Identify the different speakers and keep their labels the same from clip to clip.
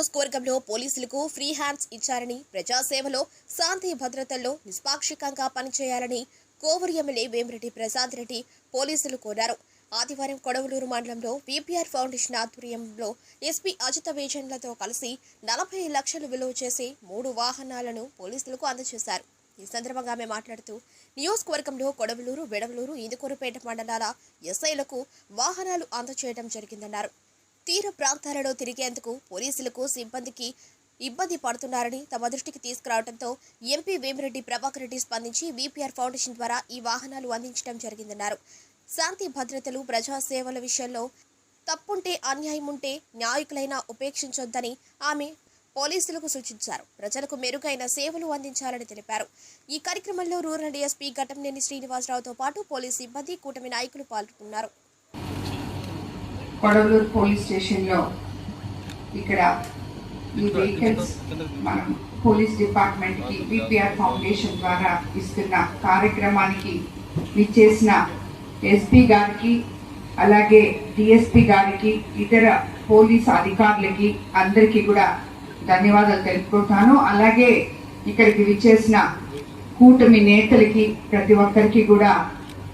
Speaker 1: నియోజకవర్గంలో పోలీసులకు free hands ఇచ్చారని, ప్రజాసేవలో శాంతి భద్రతల్లో నిష్పాక్షికంగా పనిచేయాలని కోవూరు ఎమ్మెల్యే వేమిరెడ్డి ప్రసాద్ రెడ్డి పోలీసులు కోరారు. ఆదివారం కొడవలూరు మండలంలో వీపీఆర్ ఫౌండేషన్ ఆధ్వర్యంలో ఎస్పీ అజిత వేజన్లతో కలిసి 40 లక్షలు విలువ చేసే 3 వాహనాలను పోలీసులకు అందజేశారు. ఈ సందర్భంగా ఆమె మాట్లాడుతూ, నియోజకవర్గంలో కొడవలూరు, వెడవలూరు, ఇందుకూరుపేట మండలాల ఎస్ఐలకు వాహనాలు అందజేయడం జరిగిందన్నారు. తీర ప్రాంతాలలో తిరిగేందుకు పోలీసులకు సిబ్బందికి ఇబ్బంది పడుతున్నారని తమ దృష్టికి తీసుకురావడంతో ఎంపీ వేమిరెడ్డి ప్రభాకర్ రెడ్డి స్పందించి వీపీఆర్ ఫౌండేషన్ ద్వారా ఈ వాహనాలు అందించడం జరిగిందన్నారు. శాంతి భద్రతలు, ప్రజాసేవల విషయంలో తప్పుంటే, అన్యాయం ఉంటే న్యాయకులైనా ఉపేక్షించొద్దని ఆమె పోలీసులకు సూచించారు. ప్రజలకు మెరుగైన సేవలు అందించాలని తెలిపారు. ఈ కార్యక్రమంలో రూరల్ డీఎస్పీ ఘటంనేని శ్రీనివాసరావుతో పాటు పోలీసు సిబ్బంది, కూటమి నాయకులు పాల్గొన్నారు.
Speaker 2: కొడవలూరు పోలీస్ స్టేషన్లో ఇక్కడ ఈ వెహికల్స్ మనం పోలీస్ డిపార్ట్మెంట్కి వీపీఆర్ ఫౌండేషన్ ద్వారా ఇస్తున్న కార్యక్రమానికి విచ్చేసిన ఎస్పీ గారికి, అలాగే డిఎస్పీ గారికి, ఇతర పోలీస్ అధికారులకి అందరికీ కూడా ధన్యవాదాలు తెలుపుకుంటాను. అలాగే ఇక్కడికి విచ్చేసిన కూటమి నేతలకి ప్రతి ఒక్కరికి కూడా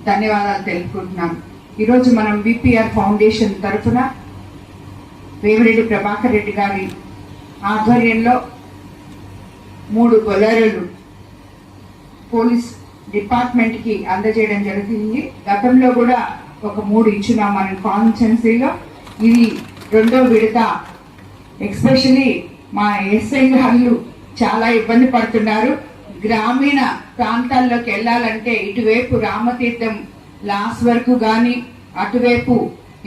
Speaker 2: ధన్యవాదాలు తెలుపుకుంటున్నాను. ఈరోజు మనం వీపీఆర్ ఫౌండేషన్ తరఫున వేమిరెడ్డి ప్రభాకర్ రెడ్డి గారి ఆధ్వర్యంలో 3 బొలెరోలు పోలీస్ డిపార్ట్మెంట్కి అందజేయడం జరిగింది. గతంలో కూడా ఒక 3 ఇచ్చినాం మన కాన్స్టిట్యున్సీలో. ఇది 2వ విడత. ఎస్పెషలీ మా ఎస్ఐ గారు చాలా ఇబ్బంది పడుతున్నారు. గ్రామీణ ప్రాంతాల్లోకి వెళ్ళాలంటే ఇటువైపు రామతీర్థం లాస్ట్ వరకు కానీ, అటువైపు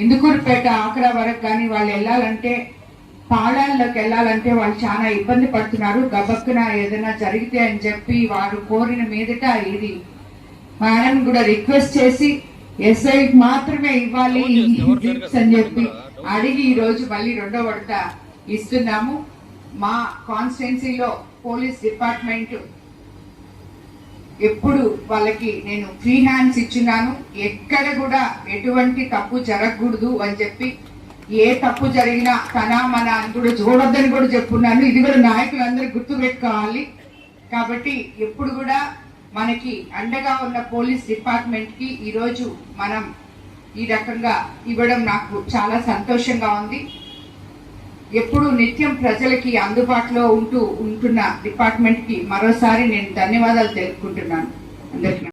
Speaker 2: ఇందుకూరుపేట ఆఖరా వరకు కానీ వాళ్ళు వెళ్ళాలంటే, పాడాల్లోకి వెళ్ళాలంటే వాళ్ళు చాలా ఇబ్బంది పడుతున్నారు. గబక్కున ఏదైనా జరిగితే అని చెప్పి వారు కోరిన మీదట ఇది మేడం కూడా రిక్వెస్ట్ చేసి ఎస్ఐ మాత్రమే ఇవ్వాలి అని చెప్పి అడిగి ఈ రోజు మళ్ళీ 2వ విడత ఇస్తున్నాము. మా కాన్స్టిట్యున్సీలో పోలీస్ డిపార్ట్మెంట్ ఎప్పుడు వాళ్ళకి నేను ఫ్రీ హ్యాండ్స్ ఇచ్చినాను. ఎక్కడ కూడా ఎటువంటి తప్పు జరగకూడదు అని చెప్పి, ఏ తప్పు జరిగినా తనా మన అని కూడా చూడొద్దని కూడా చెప్పున్నాను. ఇది కూడా నాయకులందరూ గుర్తు పెట్టుకోవాలి. కాబట్టి ఎప్పుడు కూడా మనకి అండగా ఉన్న పోలీస్ డిపార్ట్మెంట్ కి ఈరోజు మనం ఈ రకంగా ఇవ్వడం నాకు చాలా సంతోషంగా ఉంది. ఎప్పుడు నిత్యం ప్రజలకి అందుబాటులో ఉంటున్న డిపార్ట్మెంట్ కి మరోసారి నేను ధన్యవాదాలు తెలుపుకుంటున్నాను అందరికీ.